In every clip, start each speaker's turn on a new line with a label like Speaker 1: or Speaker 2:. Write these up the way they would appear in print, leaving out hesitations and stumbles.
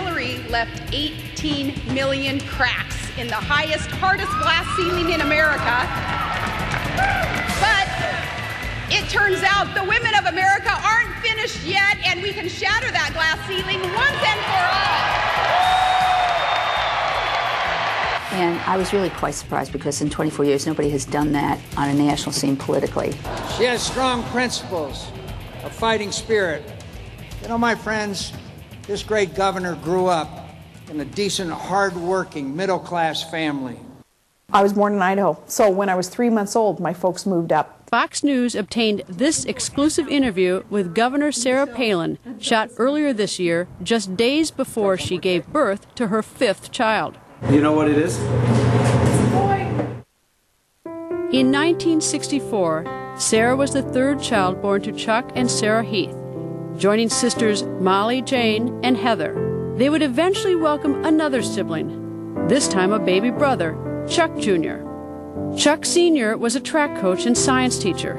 Speaker 1: Hillary left 18 million cracks in the highest, hardest glass ceiling in America. But it turns out the women of America aren't finished yet, and we can shatter that glass ceiling once and for all.
Speaker 2: And I was really quite surprised because in 24 years, nobody has done that on a national scene politically.
Speaker 3: She has strong principles, a fighting spirit. You know, my friends, this great governor grew up in a decent, hard-working, middle-class family.
Speaker 4: I was born in Idaho, so when I was 3 months old, my folks moved up.
Speaker 5: Fox News obtained this exclusive interview with Governor Sarah Palin, shot earlier this year, just days before she gave birth to her 5th child.
Speaker 6: You know what it is?
Speaker 5: In 1964, Sarah was the 3rd child born to Chuck and Sarah Heath, joining sisters Molly, Jane, and Heather. They would eventually welcome another sibling, this time a baby brother, Chuck Jr. Chuck Sr. was a track coach and science teacher.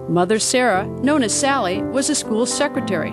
Speaker 5: Mother Sarah, known as Sally, was a school secretary.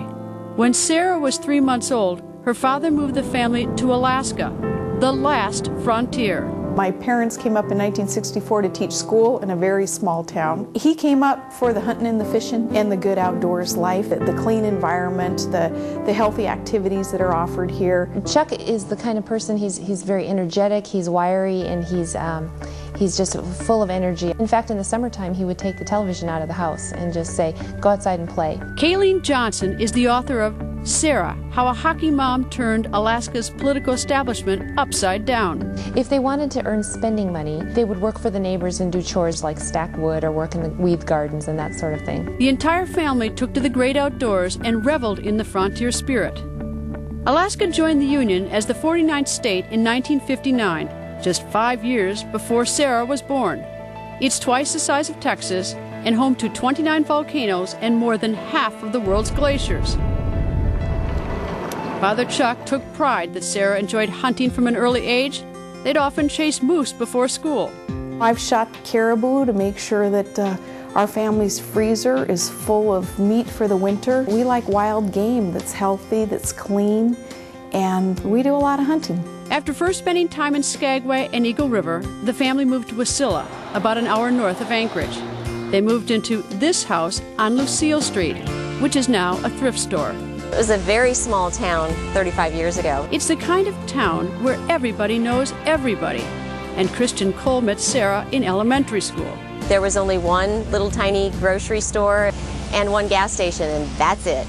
Speaker 5: When Sarah was 3 months old, her father moved the family to Alaska, the last frontier.
Speaker 4: My parents came up in 1964 to teach school in a very small town. He came up for the hunting and the fishing and the good outdoors life, the clean environment, the healthy activities that are offered here.
Speaker 7: Chuck is the kind of person, he's very energetic, he's wiry, and he's just full of energy. In fact, in the summertime, he would take the television out of the house and just say, go outside and play.
Speaker 5: Kayleen Johnson is the author of Sarah, How a Hockey Mom Turned Alaska's Political Establishment Upside Down.
Speaker 7: If they wanted to earn spending money, they would work for the neighbors and do chores like stack wood or work in the weed gardens and that sort of thing.
Speaker 5: The entire family took to the great outdoors and reveled in the frontier spirit. Alaska joined the Union as the 49th state in 1959, just 5 years before Sarah was born. It's twice the size of Texas and home to 29 volcanoes and more than half of the world's glaciers. Father Chuck took pride that Sarah enjoyed hunting from an early age. They'd often chase moose before school.
Speaker 4: I've shot caribou to make sure that our family's freezer is full of meat for the winter. We like wild game that's healthy, that's clean, and we do a lot of hunting.
Speaker 5: After first spending time in Skagway and Eagle River, the family moved to Wasilla, about an hour north of Anchorage. They moved into this house on Lucille Street, which is now a thrift store.
Speaker 8: It was a very small town 35 years ago.
Speaker 5: It's the kind of town where everybody knows everybody. And Christian Cole met Sarah in elementary school.
Speaker 8: There was only one little tiny grocery store and one gas station, and that's it.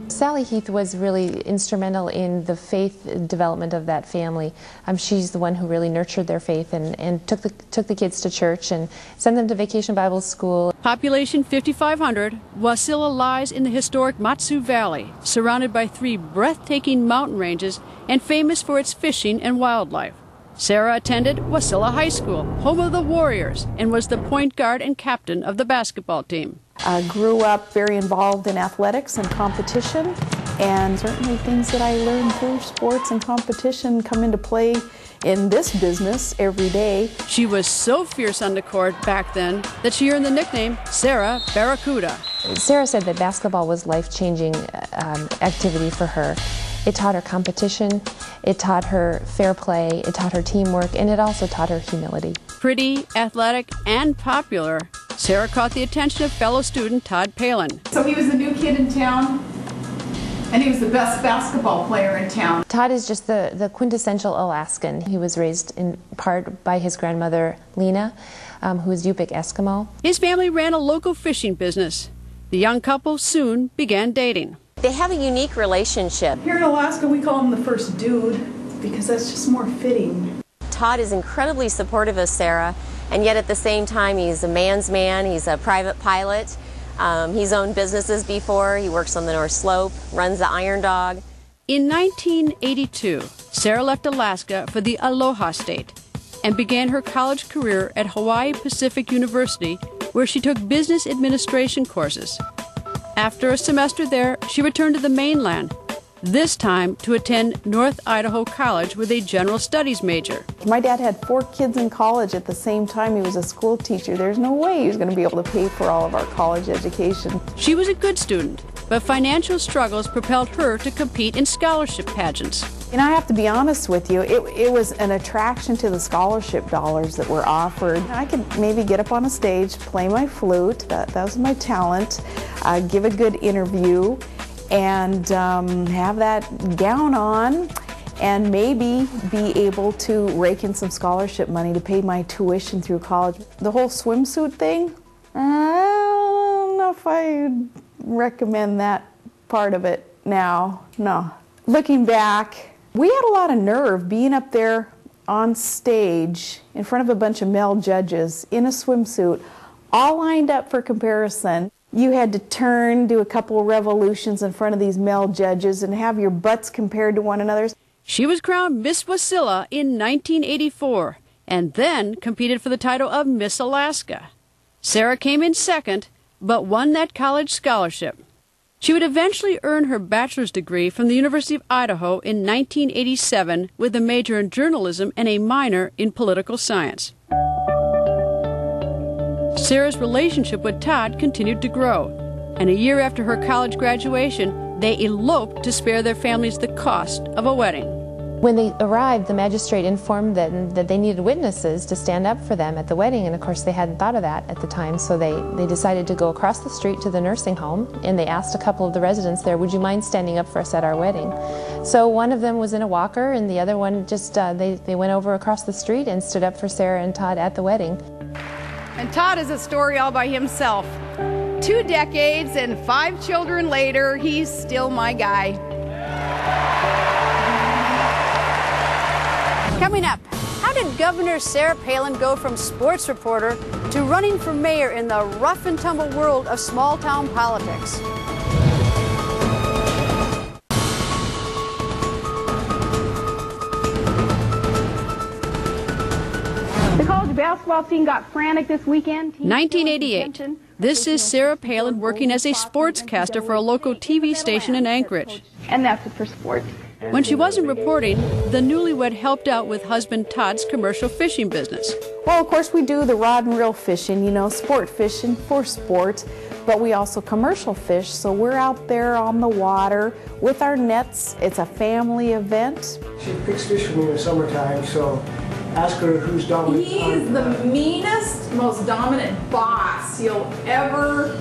Speaker 7: Sally Heath was really instrumental in the faith development of that family. She's the one who really nurtured their faith and took the kids to church and sent them to Vacation Bible School.
Speaker 5: Population 5,500, Wasilla lies in the historic Matsu Valley, surrounded by 3 breathtaking mountain ranges and famous for its fishing and wildlife. Sarah attended Wasilla High School, home of the Warriors, and was the point guard and captain of the basketball team.
Speaker 4: I grew up very involved in athletics and competition, and certainly things that I learned through sports and competition come into play in this business every day.
Speaker 5: She was so fierce on the court back then that she earned the nickname Sarah Barracuda.
Speaker 7: Sarah said that basketball was life-changing activity for her. It taught her competition, it taught her fair play, it taught her teamwork, and it also taught her humility.
Speaker 5: Pretty, athletic, and popular, Sarah caught the attention of fellow student Todd Palin.
Speaker 1: So he was the new kid in town, and he was the best basketball player in town.
Speaker 7: Todd is just the quintessential Alaskan. He was raised in part by his grandmother, Lena, who was Yupik Eskimo.
Speaker 5: His family ran a local fishing business. The young couple soon began dating.
Speaker 8: They have a unique relationship.
Speaker 4: Here in Alaska, we call him the first dude because that's just more fitting.
Speaker 8: Todd is incredibly supportive of Sarah, and yet at the same time he's a man's man, he's a private pilot. He's owned businesses before, he works on the North Slope, runs the Iron Dog.
Speaker 5: In 1982, Sarah left Alaska for the Aloha State and began her college career at Hawaii Pacific University, where she took business administration courses. After a semester there, she returned to the mainland, this time to attend North Idaho College with a general studies major.
Speaker 4: My dad had 4 kids in college at the same time. He was a school teacher. There's no way he was going to be able to pay for all of our college education.
Speaker 5: She was a good student, but financial struggles propelled her to compete in scholarship pageants.
Speaker 4: And I have to be honest with you, it was an attraction to the scholarship dollars that were offered. I could maybe get up on a stage, play my flute, that was my talent, give a good interview, and have that gown on, and maybe be able to rake in some scholarship money to pay my tuition through college. The whole swimsuit thing, I don't know if I recommend that part of it now, no. Looking back, we had a lot of nerve being up there on stage in front of a bunch of male judges in a swimsuit, all lined up for comparison. You had to turn, do a couple of revolutions in front of these male judges and have your butts compared to one another's.
Speaker 5: She was crowned Miss Wasilla in 1984 and then competed for the title of Miss Alaska. Sarah came in second, but won that college scholarship. She would eventually earn her bachelor's degree from the University of Idaho in 1987 with a major in journalism and a minor in political science. Sarah's relationship with Todd continued to grow, and a year after her college graduation, they eloped to spare their families the cost of a wedding.
Speaker 7: When they arrived, the magistrate informed them that they needed witnesses to stand up for them at the wedding, and of course they hadn't thought of that at the time, so they decided to go across the street to the nursing home, and they asked a couple of the residents there, would you mind standing up for us at our wedding? So one of them was in a walker, and the other one just, they went over across the street and stood up for Sarah and Todd at the wedding.
Speaker 1: And Todd is a story all by himself. 2 decades and 5 children later, he's still my guy.
Speaker 5: Coming up, how did Governor Sarah Palin go from sports reporter to running for mayor in the rough and tumble world of small-town politics?
Speaker 6: The college basketball team got frantic this weekend.
Speaker 5: 1988. This is Sarah Palin working as a sportscaster for a local TV station in Anchorage.
Speaker 6: And that's it for sports.
Speaker 5: When she wasn't reporting, the newlywed helped out with husband Todd's commercial fishing business.
Speaker 4: Well, of course we do the rod and reel fishing, you know, sport fishing for sport, but we also commercial fish, so we're out there on the water with our nets. It's a family event.
Speaker 9: She picks fish for me in the summertime, so ask her who's dominant.
Speaker 10: He's the meanest, most dominant boss you'll ever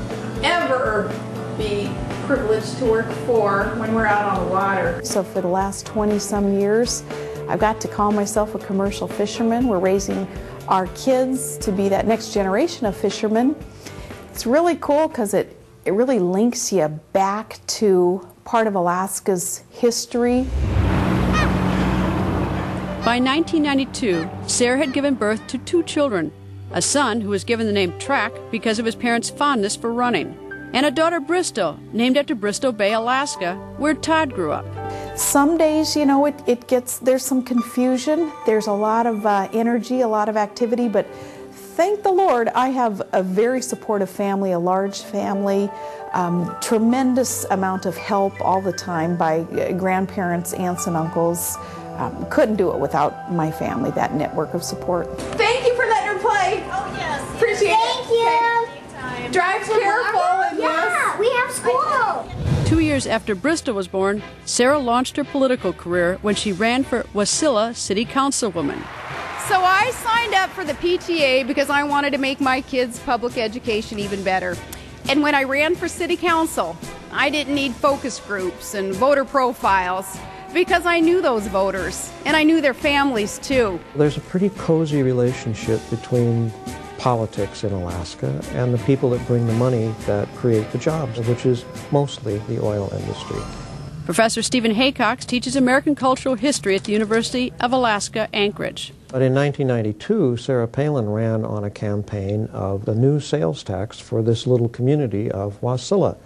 Speaker 10: be privileged to work for when we're out on the water.
Speaker 4: So for the last 20-some years, I've got to call myself a commercial fisherman. We're raising our kids to be that next generation of fishermen. It's really cool because it really links you back to part of Alaska's history.
Speaker 5: By 1992, Sarah had given birth to 2 children, a son who was given the name Track because of his parents' fondness for running, and a daughter, Bristol, named after Bristol Bay, Alaska, where Todd grew up.
Speaker 4: Some days, you know, there's some confusion, there's a lot of energy, a lot of activity, but thank the Lord, I have a very supportive family, a large family, tremendous amount of help all the time by grandparents, aunts and uncles. Couldn't do it without my family, that network of support.
Speaker 10: Thank you for letting her play.
Speaker 11: Oh, yes.
Speaker 10: Appreciate
Speaker 11: it. Thank you.
Speaker 10: Okay. Drive careful.
Speaker 11: Yeah, we have school.
Speaker 5: 2 years after Bristol was born, Sarah launched her political career when she ran for Wasilla City Councilwoman.
Speaker 1: So I signed up for the PTA because I wanted to make my kids' public education even better. And when I ran for city council, I didn't need focus groups and voter profiles because I knew those voters and I knew their families too.
Speaker 12: There's a pretty cozy relationship between politics in Alaska and the people that bring the money that create the jobs, which is mostly the oil industry.
Speaker 5: Professor Stephen Haycox teaches American cultural history at the University of Alaska, Anchorage.
Speaker 12: But in 1992, Sarah Palin ran on a campaign of the new sales tax for this little community of Wasilla.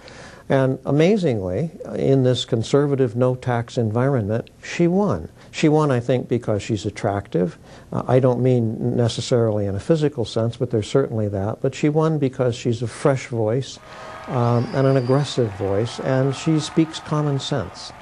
Speaker 12: And amazingly, in this conservative no-tax environment, she won. She won, I think, because she's attractive. I don't mean necessarily in a physical sense, but there's certainly that. But she won because she's a fresh voice and an aggressive voice, and she speaks common sense.